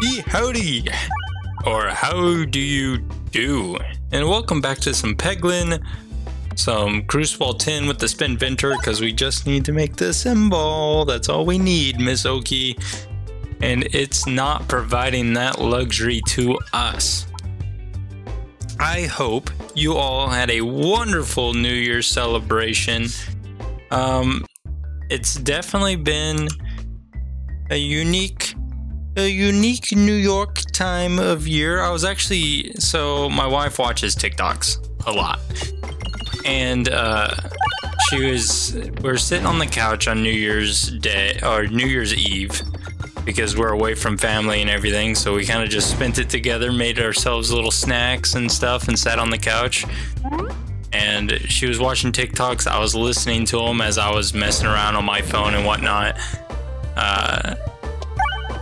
Howdy, or how do you do? And welcome back to some Peglin, some Crucible tin with the Spin Venter, because we just need to make the symbol. That's all we need, Miss Oki. And it's not providing that luxury to us. I hope you all had a wonderful New Year's celebration. It's definitely been a unique New York time of year. I was actually, so my wife watches TikToks a lot, and we're sitting on the couch on New Year's Day or New Year's Eve, because we're away from family and everything, so we kind of just spent it together, made ourselves little snacks and stuff, and sat on the couch. And she was watching TikToks. I was listening to them as I was messing around on my phone and whatnot.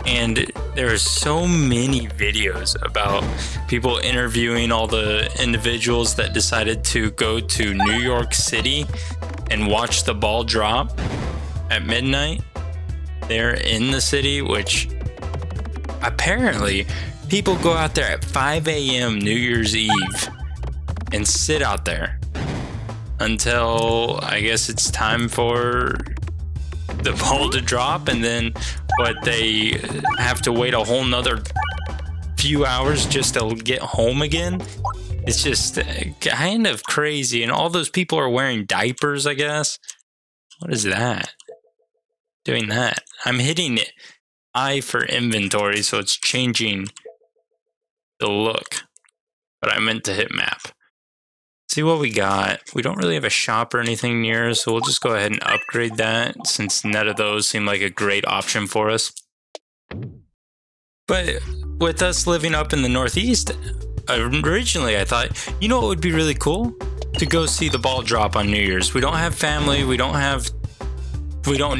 And there are so many videos about people interviewing all the individuals that decided to go to New York City and watch the ball drop at midnight. They're in the city, which apparently people go out there at 5 a.m. New Year's Eve and sit out there until I guess it's time for the ball to drop, and then they have to wait a whole nother few hours just to get home again. It's just kind of crazy, and all those people are wearing diapers, I guess. What is that? Doing that. I'm hitting I for inventory, so it's changing the look, but I meant to hit map. See what we got. We don't really have a shop or anything near, so we'll just go ahead and upgrade that, since none of those seem like a great option for us. But with us living up in the Northeast, originally I thought, you know what would be really cool? To go see the ball drop on New Year's. We don't have family, we don't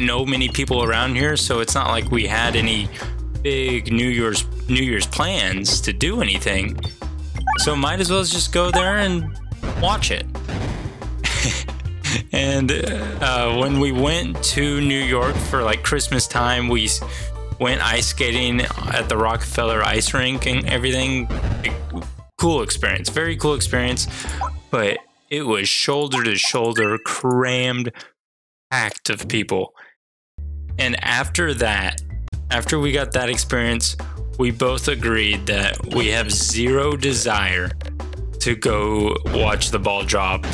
know many people around here, so it's not like we had any big New Year's plans to do anything. So might as well just go there and watch it. And when we went to New York for like Christmas time, we went ice skating at the Rockefeller ice rink and everything. Cool experience, very cool experience, but it was shoulder to shoulder, crammed, packed of people. And after we got that experience, we both agreed that we have zero desire to go watch the ball drop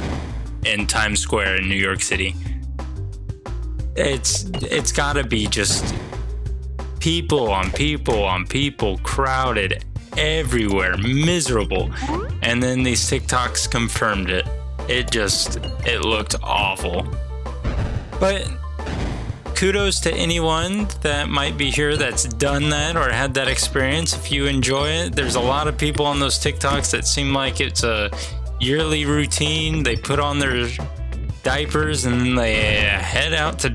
in Times Square in New York City. It's gotta be just people on people on people, crowded everywhere, miserable. And then these TikToks confirmed it. It looked awful. But kudos to anyone that might be here that's done that or had that experience. If you enjoy it, there's a lot of people on those TikToks that seem like it's a yearly routine. They put on their diapers and then they head out to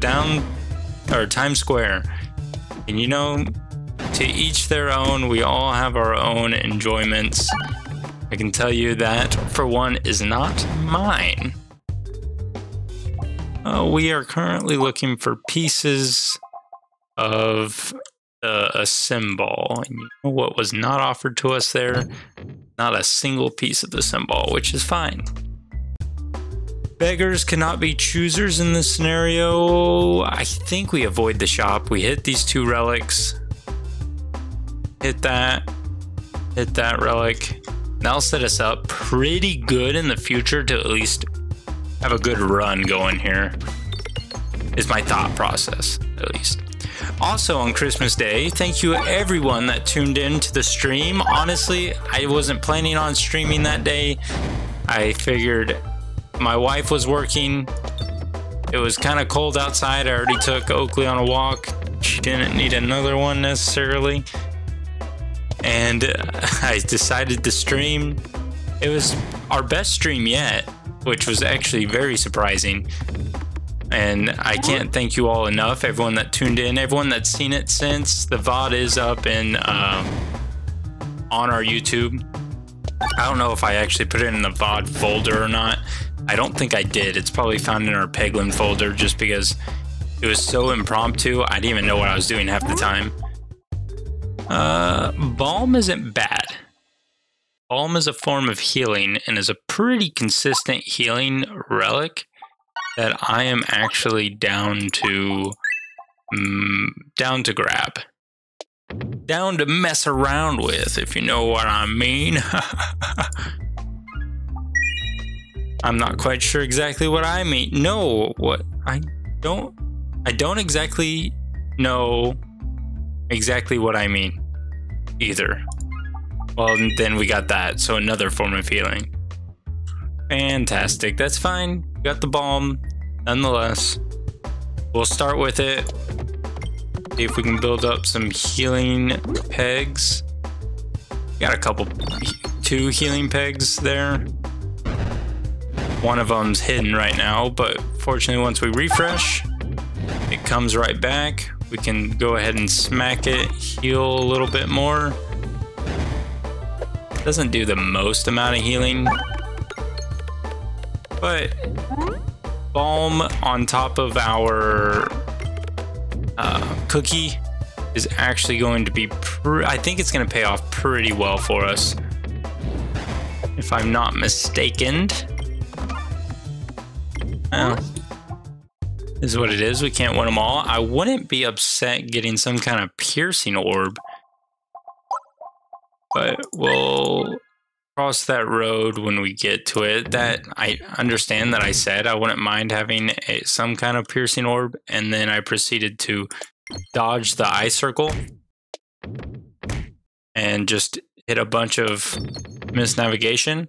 Times Square. And you know, to each their own. We all have our own enjoyments. I can tell you that, for one, is not mine. We are currently looking for pieces of a symbol. And you know what was not offered to us there? Not a single piece of the symbol, which is fine. Beggars cannot be choosers in this scenario. I think we avoid the shop. We hit these two relics. Hit that relic. That'll set us up pretty good in the future to at least have a good run going here, is my thought process, at least. Also on Christmas Day, thank you everyone that tuned in to the stream. Honestly, I wasn't planning on streaming that day. I figured my wife was working. It was kind of cold outside. I already took Oakley on a walk. She didn't need another one necessarily. And I decided to stream. It was our best stream yet, which was actually very surprising. And I can't thank you all enough, everyone that tuned in, everyone that's seen it since. The VOD is up on our YouTube. I don't know if I actually put it in the VOD folder or not. I don't think I did. It's probably found in our Peglin folder, just because it was so impromptu. I didn't even know what I was doing half the time. Balm isn't bad. Balm is a form of healing and is a pretty consistent healing relic that I am actually down to grab. Down to mess around with, if you know what I mean. I'm not quite sure exactly what I mean. No, what I don't exactly know exactly what I mean either. Well, then we got that, so another form of healing. Fantastic, that's fine. We got the balm, nonetheless. We'll start with it. See if we can build up some healing pegs. Got a couple, 2 healing pegs there. One of them's hidden right now, but fortunately once we refresh, it comes right back. We can go ahead and smack it, heal a little bit more. Doesn't do the most amount of healing, but balm on top of our cookie is actually going to be, I think it's going to pay off pretty well for us, if I'm not mistaken. Well, this is what it is. We can't win them all. I wouldn't be upset getting some kind of piercing orb, but we'll cross that road when we get to it. That I understand that I said I wouldn't mind having some kind of piercing orb, and then I proceeded to dodge the eye circle and just hit a bunch of misnavigation.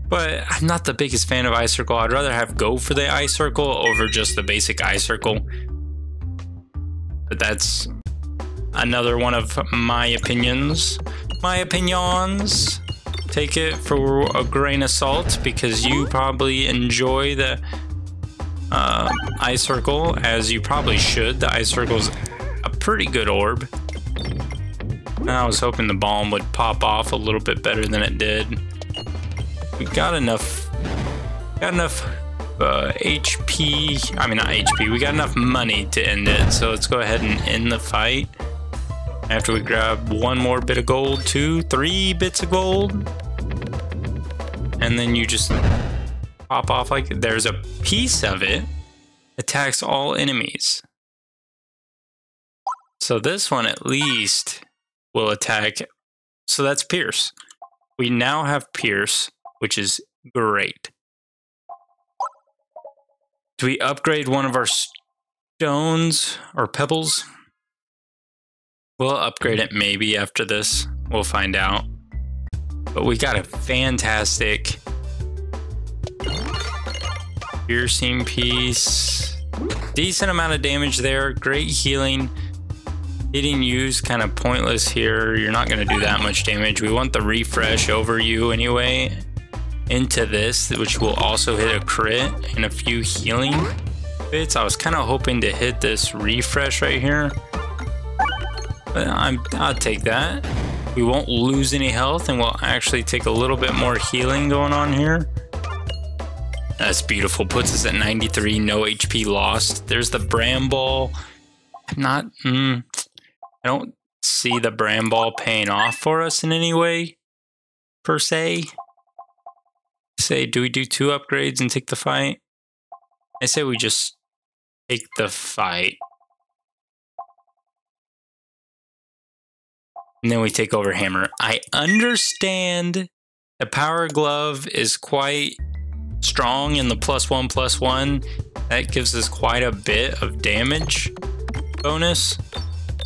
But I'm not the biggest fan of eye circle. I'd rather have go for the eye circle over just the basic eye circle. But that's another one of my opinions. My opinions. Take it for a grain of salt, because you probably enjoy the eye circle, as you probably should. The eye circle's a pretty good orb. I was hoping the balm would pop off a little bit better than it did. We got enough HP, I mean not HP, we got enough money to end it, so let's go ahead and end the fight. After we grab one more bit of gold, 2, 3 bits of gold, and then you just pop off like, there's a piece of it, attacks all enemies. So this one at least will attack, so that's Pierce. We now have Pierce, which is great. Do we upgrade one of our stones or pebbles? We'll upgrade it maybe after this. We'll find out. But we got a fantastic piercing piece. Decent amount of damage there. Great healing. Hitting you's kind of pointless here. You're not going to do that much damage. We want the refresh over you anyway. Into this, which will also hit a crit and a few healing bits. I was kind of hoping to hit this refresh right here, but I'll take that. We won't lose any health, and we'll actually take a little bit more healing going on here. That's beautiful. Puts us at 93, no HP lost. There's the Bramble. I don't see the Bramble paying off for us in any way, per se. Say, do we do 2 upgrades and take the fight? I say we just take the fight. And then we take over Hammer. I understand the Power Glove is quite strong in the +1/+1. That gives us quite a bit of damage bonus.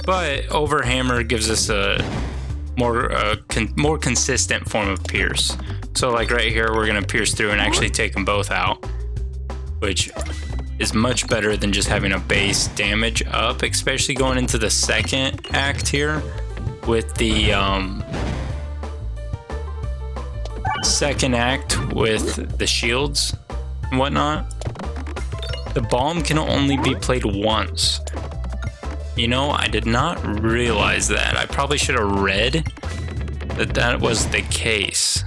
But Overhammer gives us a more consistent form of pierce. So like right here, we're gonna pierce through and actually take them both out, which is much better than just having a base damage up, especially going into the second act here with the second act with the shields and whatnot. The balm can only be played once. You know, I did not realize that. I probably should have read that was the case.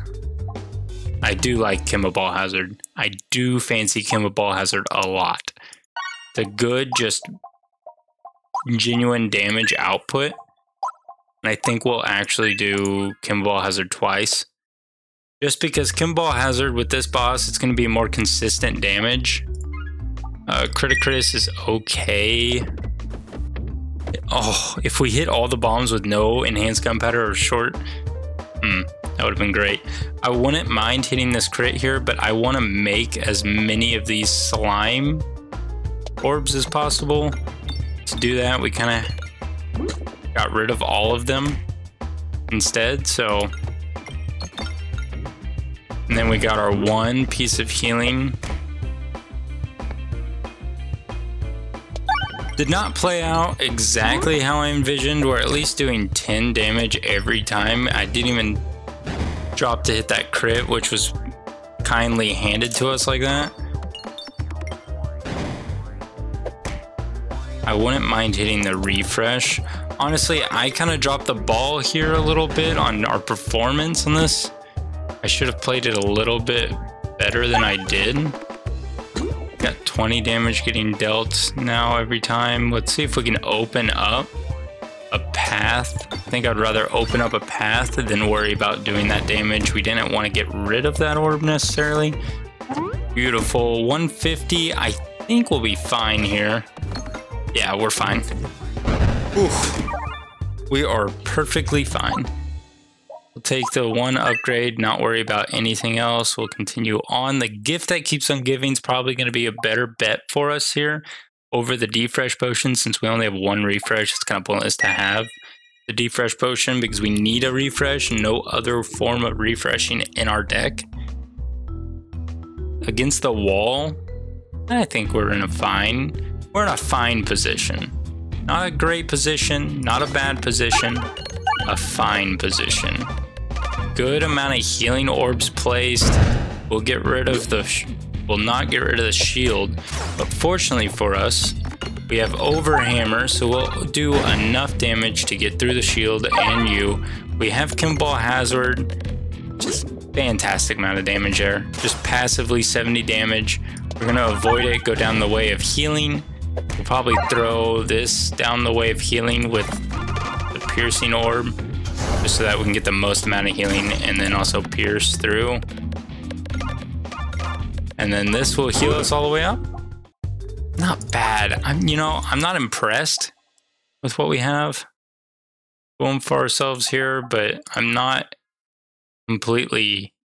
I do like Kimba Ball Hazard. I do fancy Kimba Ball Hazard a lot. The good, just genuine damage output And I think we'll actually do Kimball Hazard twice. Just because Kimball Hazard with this boss, it's going to be more consistent damage. Criticris is okay. Oh, if we hit all the bombs with no enhanced gunpowder or short, that would have been great. I wouldn't mind hitting this crit here, but I want to make as many of these slime orbs as possible. To do that, we kind of got rid of all of them instead, so... And then we got our one piece of healing. Did not play out exactly how I envisioned. We're at least doing 10 damage every time. I didn't even drop to hit that crit, which was kindly handed to us like that. I wouldn't mind hitting the refresh. Honestly, I kind of dropped the ball here a little bit on our performance on this. I should have played it a little bit better than I did. Got 20 damage getting dealt now every time. Let's see if we can open up a path. I think I'd rather open up a path than worry about doing that damage. We didn't want to get rid of that orb necessarily. Beautiful. 150. I think we'll be fine here. Yeah, we're fine. Oof. We are perfectly fine. We'll take the one upgrade, not worry about anything else. We'll continue on. The gift that keeps on giving is probably going to be a better bet for us here over the defresh potion. Since we only have one refresh, it's kind of pointless to have the defresh potion because we need a refresh and no other form of refreshing in our deck. Against the wall, I think we're in a fine position. Not a great position, not a bad position, a fine position. Good amount of healing orbs placed. We'll get rid of we'll not get rid of the shield, but fortunately for us, we have Overhammer, so we'll do enough damage to get through the shield and you. We have Kimball Hazard, just fantastic amount of damage there. Just passively 70 damage. We're gonna avoid it, go down the way of healing. We'll probably throw this down the way of healing with the piercing orb, just so that we can get the most amount of healing and then also pierce through. And then this will heal us all the way up. Not bad. I'm not impressed with what we have going for ourselves here, but I'm not completely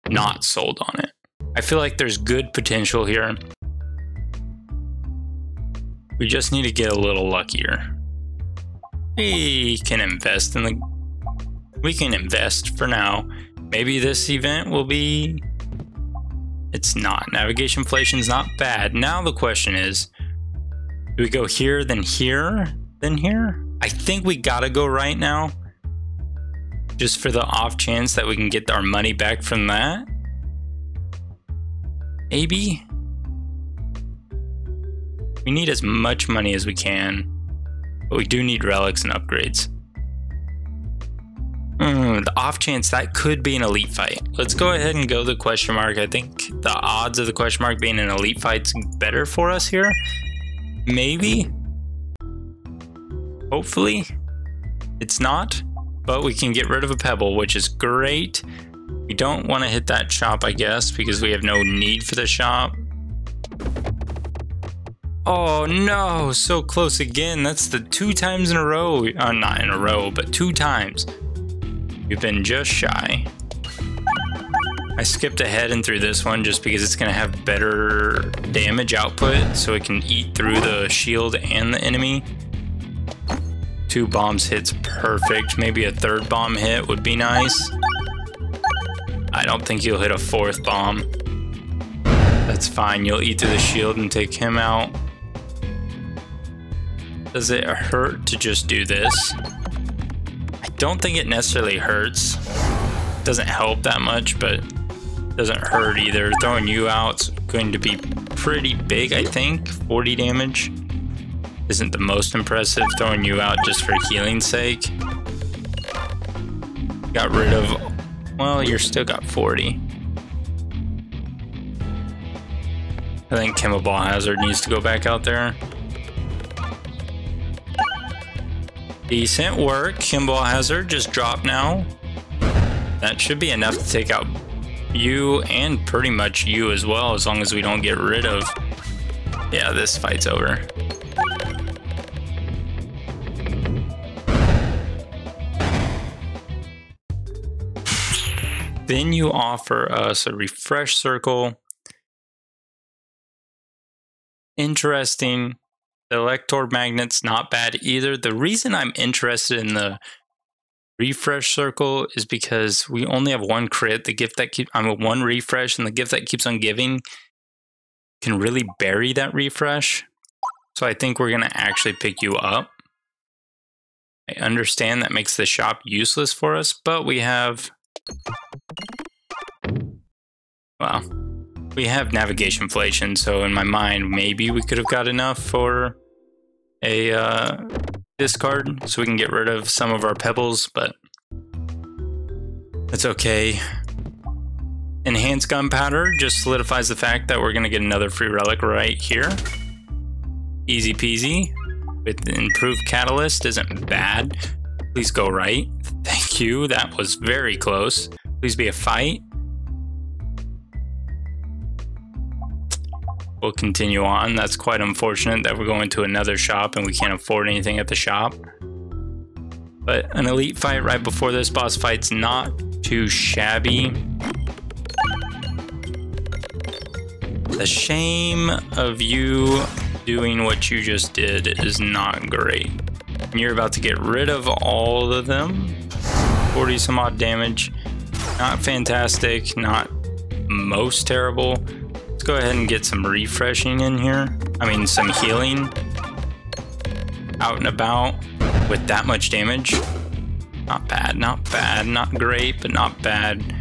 not sold on it. I feel like there's good potential here. We just need to get a little luckier. We can invest for now. Maybe this event will be... It's not. Navigation inflation's not bad. Now the question is, do we go here, then here, then here? I think we gotta go right now. Just for the off chance that we can get our money back from that. Maybe. We need as much money as we can, but we do need relics and upgrades. The off chance that could be an elite fight. Let's go ahead and go the question mark. I think the odds of the question mark being an elite fight's better for us here. Maybe. Hopefully. It's not, but we can get rid of a pebble, which is great. We don't want to hit that shop, I guess, because we have no need for the shop. Oh no, so close again. That's the 2 times in a row. Not in a row, but 2 times. We've been just shy. I skipped ahead and through this one just because it's going to have better damage output, so it can eat through the shield and the enemy. 2 bombs hits perfect. Maybe a 3rd bomb hit would be nice. I don't think you'll hit a 4th bomb. That's fine. You'll eat through the shield and take him out. Does it hurt to just do this? I don't think it necessarily hurts. Doesn't help that much, but doesn't hurt either. Throwing you out's going to be pretty big, I think. 40 damage isn't the most impressive. Throwing you out just for healing's sake. Got rid of... Well, you're still got 40. I think Kimball Hazard needs to go back out there. Decent work. Kimball Hazard just dropped now. That should be enough to take out you and pretty much you as well, as long as we don't get rid of... Yeah, this fight's over. Then you offer us a refresh circle. Interesting. The elector magnet's not bad either. The reason I'm interested in the refresh circle is because we only have one crit. The gift that keeps, one refresh, and the gift that keeps on giving can really bury that refresh. So I think we're gonna actually pick you up. I understand that makes the shop useless for us, but we have, well, we have navigation inflation, so in my mind, maybe we could have got enough for a discard so we can get rid of some of our pebbles, but that's okay. Enhanced gunpowder just solidifies the fact that we're going to get another free relic right here. Easy peasy. With improved catalyst isn't bad. Please go right. Thank you. That was very close. Please be a fight. We'll continue on. That's quite unfortunate that we're going to another shop and we can't afford anything at the shop. But an elite fight right before this boss fight's not too shabby. The shame of you doing what you just did is not great. You're about to get rid of all of them. 40 some odd damage. Not fantastic, not most terrible. Let's go ahead and get some refreshing in here. I mean, some healing. Out and about with that much damage. Not bad, not bad, not great, but not bad.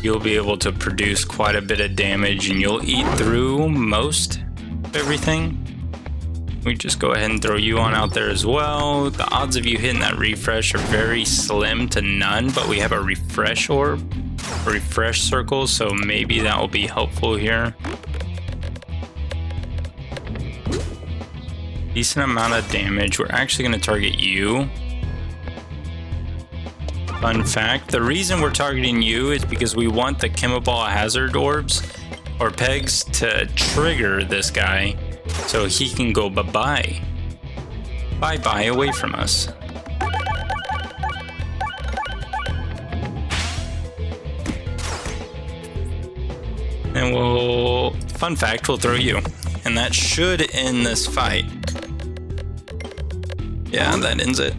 You'll be able to produce quite a bit of damage and you'll eat through most of everything. We just go ahead and throw you on out there as well. The odds of you hitting that refresh are very slim to none, but we have a refresh orb, a refresh circle, so maybe that will be helpful here. Decent amount of damage. We're actually going to target you. Fun fact, the reason we're targeting you is because we want the Chemical Hazard orbs or pegs to trigger this guy so he can go bye-bye. Bye-bye away from us. And we'll, fun fact, we'll throw you. And that should end this fight. Yeah, that ends it.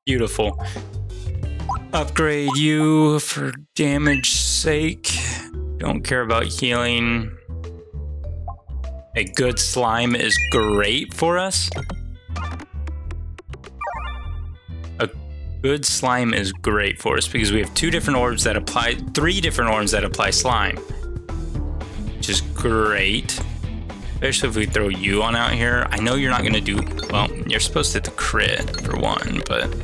Beautiful. Upgrade you for damage sake. Don't care about healing. A good slime is great for us. A good slime is great for us because we have three different orbs that apply slime. Which is great. Especially if we throw you on out here. I know you're not gonna do, well, you're supposed to hit the crit for one, but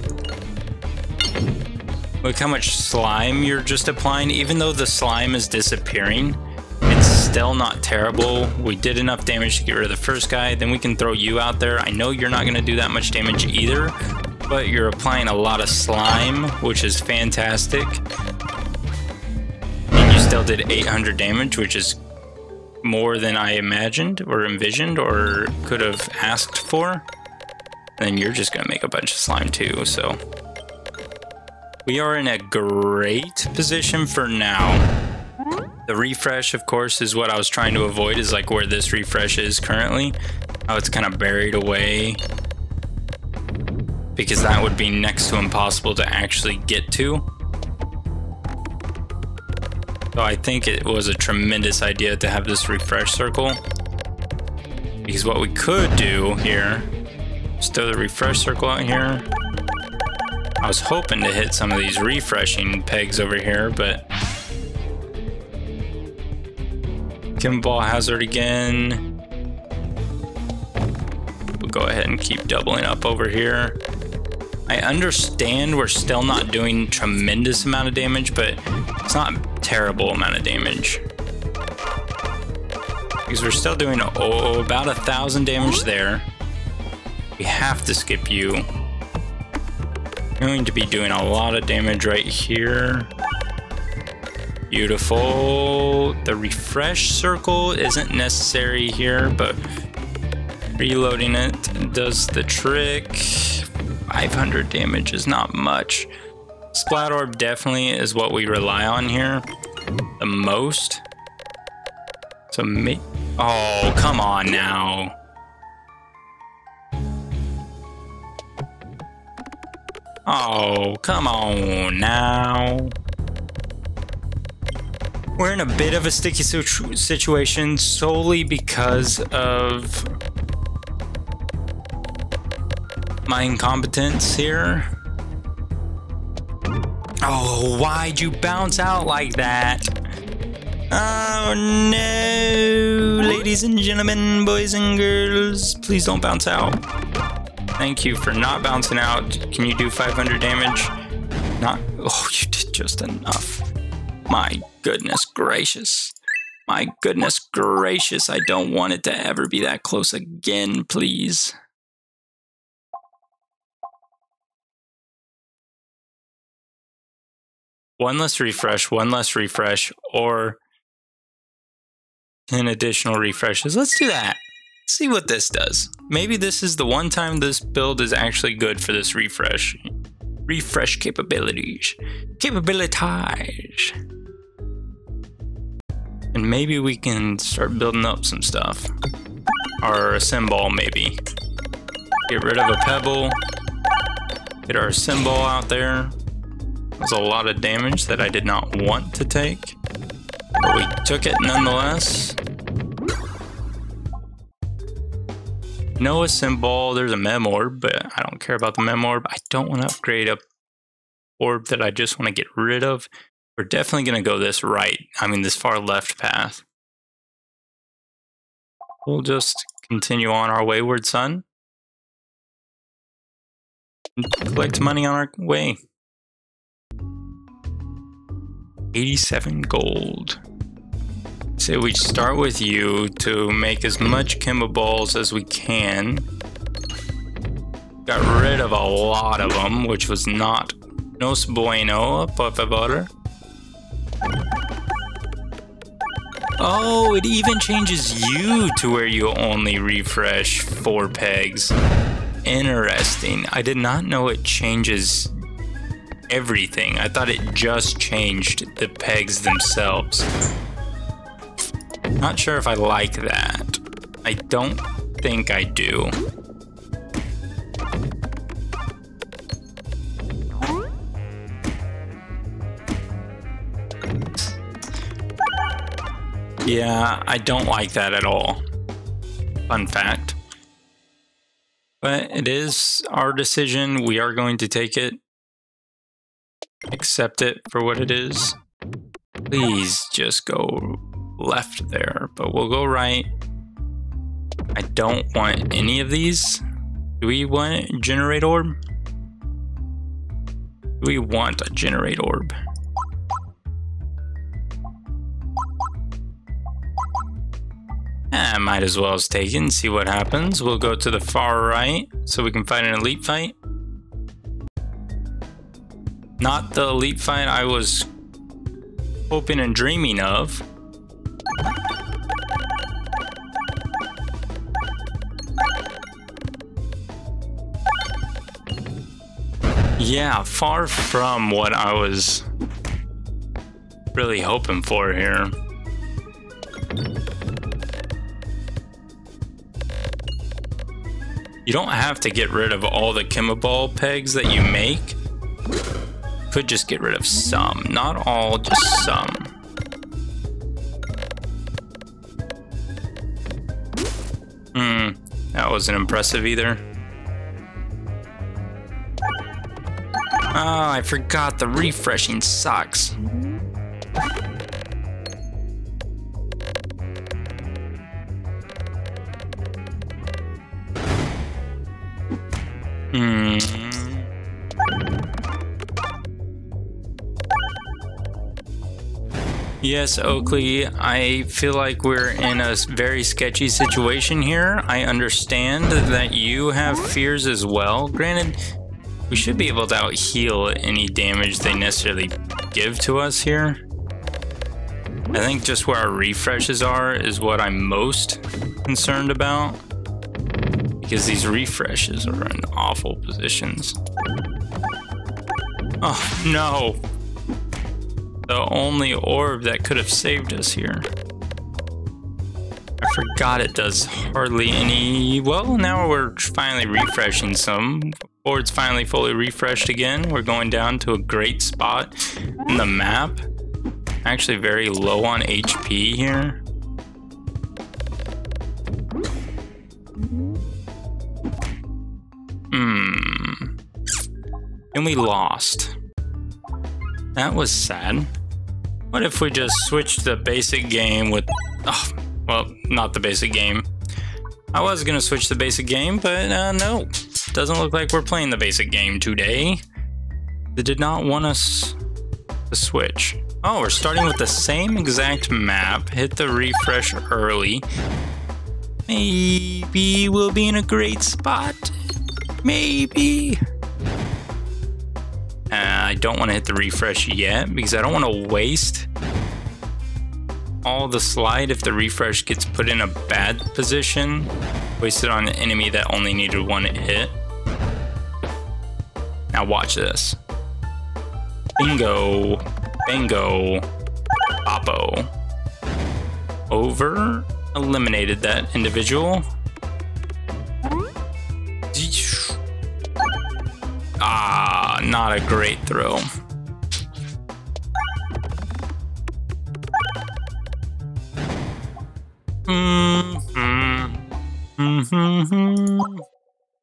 look how much slime you're just applying. Even though the slime is disappearing, it's still not terrible. We did enough damage to get rid of the first guy. Then we can throw you out there. I know you're not going to do that much damage either, but you're applying a lot of slime, which is fantastic. And you still did 800 damage, which is more than I imagined or envisioned or could have asked for. And then you're just going to make a bunch of slime too, so... We are in a great position for now. The refresh, of course, is what I was trying to avoid, is like where this refresh is currently. How it's kind of buried away. Because that would be next to impossible to actually get to. So I think it was a tremendous idea to have this refresh circle. Because what we could do here is throw the refresh circle out here. I was hoping to hit some of these refreshing pegs over here, but Kimball Hazard again. We'll go ahead and keep doubling up over here. I understand we're still not doing tremendous amount of damage, but it's not a terrible amount of damage. Because we're still doing about 1,000 damage there. We have to skip you. Going to be doing a lot of damage right here. Beautiful. The refresh circle isn't necessary here, but reloading it does the trick. 500 damage is not much. Splat orb definitely is what we rely on here the most. So oh, come on now. Oh, come on now. We're in a bit of a sticky situation solely because of my incompetence here. Oh, why'd you bounce out like that? Oh no, ladies and gentlemen, boys and girls, please don't bounce out. Thank you for not bouncing out. Can you do 500 damage? Not, oh, you did just enough. My goodness gracious. My goodness gracious, I don't want it to ever be that close again, please. One less refresh, or 10 additional refreshes. Let's do that. See what this does. Maybe this is the one time this build is actually good for this refresh. Refresh capabilities. And maybe we can start building up some stuff. Or a symbol, maybe. Get rid of a pebble. Get our symbol out there. That was a lot of damage that I did not want to take. But we took it nonetheless. Noah symbol, there's a mem orb, but I don't care about the mem orb. I don't want to upgrade a orb that I just want to get rid of. We're definitely going to go this this far left path. We'll just continue on our wayward son. And collect money on our way. 87 gold. So we start with you to make as much Kimba balls as we can. Got rid of a lot of them, which was not nos bueno, por favor. Oh, it even changes you to where you only refresh 4 pegs. Interesting. I did not know it changes everything. I thought it just changed the pegs themselves. Not sure if I like that. I don't think I do. Yeah, I don't like that at all. Fun fact. But it is our decision. We are going to take it. Accept it for what it is. Please just go left there, but we'll go right. I don't want any of these. Do we want a generate orb? Do we want a generate orb? Might as well as take it and see what happens. We'll go to the far right so we can fight an elite fight. Not the elite fight I was hoping and dreaming of. Yeah, far from what I was really hoping for here. You don't have to get rid of all the Kimba pegs that you make. You could just get rid of some. Not all, just some. That wasn't impressive either. Oh, I forgot the refreshing sucks. Yes, Oakley, I feel like we're in a very sketchy situation here. I understand that you have fears as well. Granted, we should be able to out-heal any damage they necessarily give to us here. I think just where our refreshes are is what I'm most concerned about, because these refreshes are in awful positions. Oh no! The only orb that could have saved us here. I forgot it does hardly any... Well, now we're finally refreshing some. Board's finally fully refreshed again. We're going down to a great spot in the map. Actually very low on HP here. And we lost. That was sad. What if we just switched the basic game with... Oh, well, not the basic game. I was gonna switch the basic game, but no. Doesn't look like we're playing the basic game today. They did not want us to switch. Oh, we're starting with the same exact map. Hit the refresh early. Maybe we'll be in a great spot. Maybe. I don't want to hit the refresh yet because I don't want to waste all the slide if the refresh gets put in a bad position. Wasted on an enemy that only needed one hit. Now watch this. Bingo. Bingo. Oppo. Over. Eliminated that individual. Ah, not a great throw.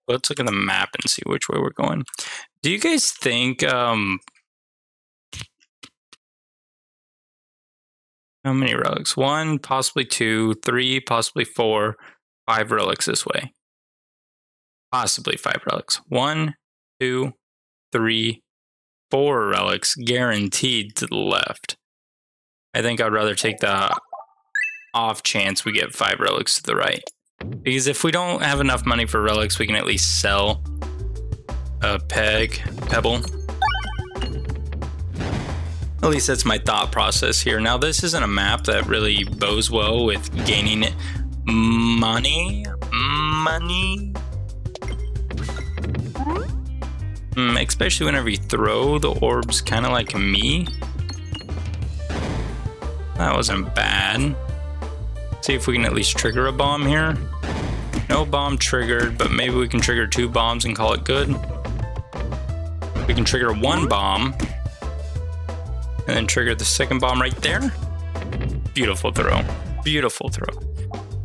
Let's look at the map and see which way we're going. Do you guys think how many relics? 1, possibly 2, 3, possibly 4, 5 relics this way. Possibly 5 relics. 1, 2, 3, 4 relics guaranteed to the left. I think I'd rather take the off chance we get 5 relics to the right. Because if we don't have enough money for relics, we can at least sell a pebble. At least that's my thought process here. Now, this isn't a map that really bodes well with gaining money. Especially whenever you throw the orbs, kind of like me. That wasn't bad. See if we can at least trigger a bomb here. No bomb triggered, but maybe we can trigger 2 bombs and call it good. We can trigger 1 bomb and then trigger the second bomb right there. Beautiful throw. Beautiful throw.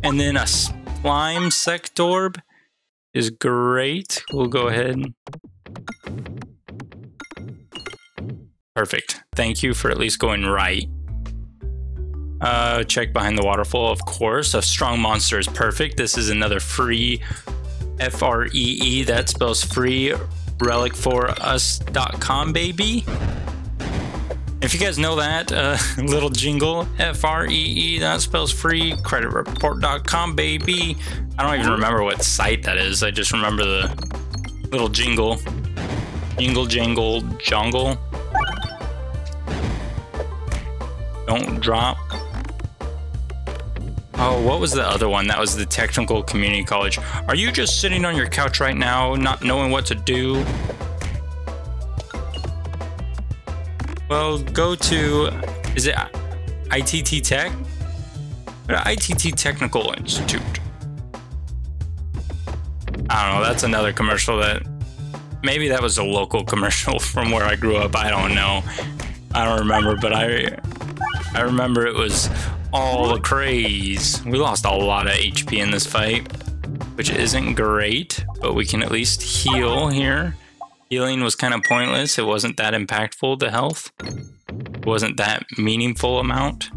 And then a slime sect orb is great. We'll go ahead. Perfect. Thank you for at least going right. Check behind the waterfall, of course. A strong monster is perfect. This is another free FREE. That spells free relic4us.com, baby. If you guys know that little jingle, FREE, that spells free creditreport.com, baby. I don't even remember what site that is. I just remember the little jingle. Jingle, jangle, jungle. Don't drop. Oh, what was the other one? That was the Technical Community College. Are you just sitting on your couch right now, not knowing what to do? Well, go to, is it ITT Tech? ITT Technical Institute. I don't know, that's another commercial that, maybe that was a local commercial from where I grew up, I don't know. I don't remember, but I remember it was all the craze. We lost a lot of HP in this fight, which isn't great, but we can at least heal here. Healing was kind of pointless. It wasn't that impactful to health. It wasn't that meaningful amount.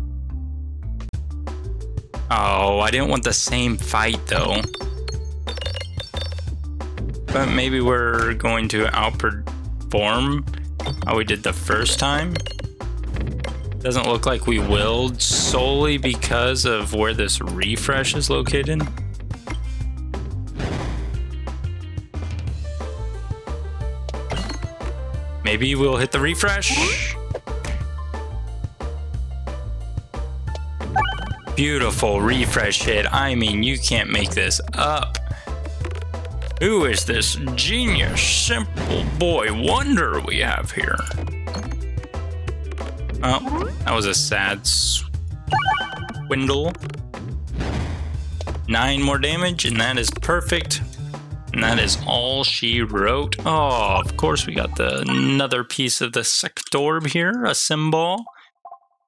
Oh, I didn't want the same fight though. But maybe we're going to outperform how we did the first time. Doesn't look like we will, solely because of where this refresh is located. Maybe we'll hit the refresh. Beautiful refresh hit. I mean, you can't make this up. Who is this genius, simple boy wonder we have here? Oh, that was a sad swindle. 9 more damage, and that is perfect. And that is all she wrote. Oh, of course we got another piece of the sectorb here, a symbol.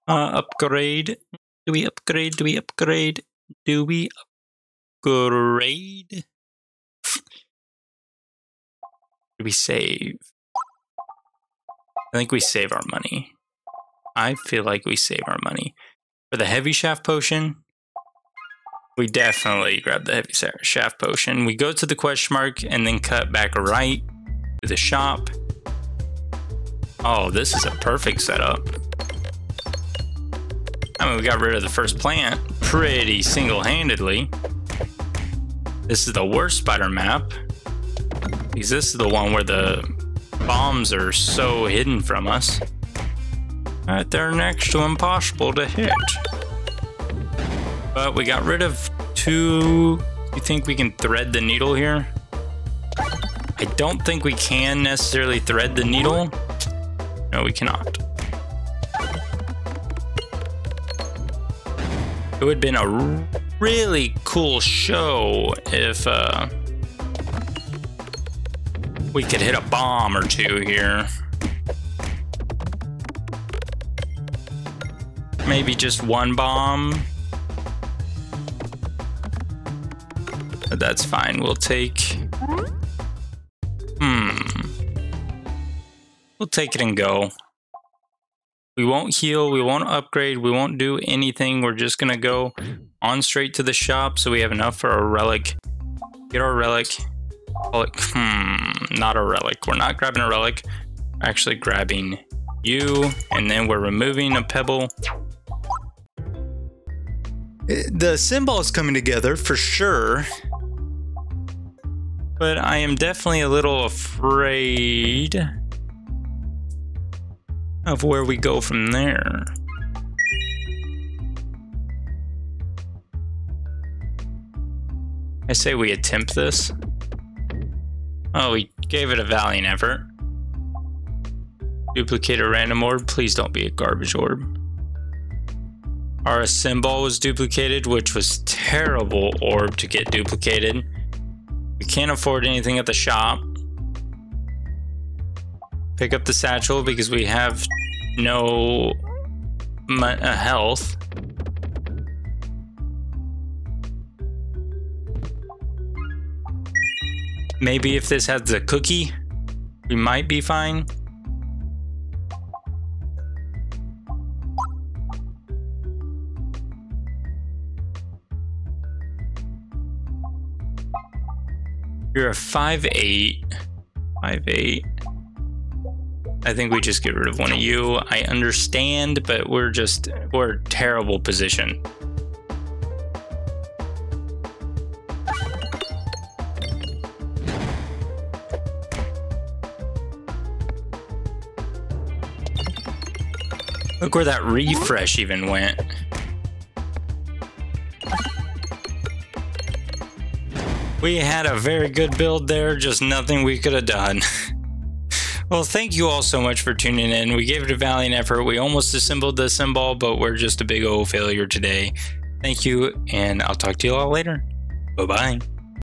Upgrade. Do we upgrade? Do we upgrade? Do we upgrade? Do we save? I think we save our money. I feel like we save our money. For the heavy shaft potion, we definitely grab the heavy shaft potion. We go to the question mark and then cut back right to the shop. Oh, this is a perfect setup. I mean, we got rid of the first plant pretty single-handedly. This is the worst spider map, because this is the one where the bombs are so hidden from us. Right there next to impossible to hit. But we got rid of 2. You think we can thread the needle here? I don't think we can necessarily thread the needle. No, we cannot. It would have been a really cool show if we could hit a bomb or 2 here. Maybe just 1 bomb. But that's fine. We'll take... We'll take it and go. We won't heal. We won't upgrade. We won't do anything. We're just going to go on straight to the shop so we have enough for a relic. Get our relic. Not a relic. We're not grabbing a relic. We're actually grabbing you. And then we're removing a pebble. The symbol is coming together for sure, but I am definitely a little afraid of where we go from there. I say we attempt this. Oh, we gave it a valiant effort. Duplicate a random orb. Please don't be a garbage orb. Our symbol was duplicated, which was terrible orb to get duplicated. We can't afford anything at the shop. Pick up the satchel because we have no health. Maybe if this has the cookie, we might be fine. You're a 5'8". 5'8". I think we just get rid of one of you. I understand, but we're a terrible position. Look where that refresh even went. We had a very good build there, just nothing we could have done. Well, thank you all so much for tuning in. We gave it a valiant effort. We almost assembled the symbol, but we're just a big old failure today. Thank you, and I'll talk to you all later. Bye-bye.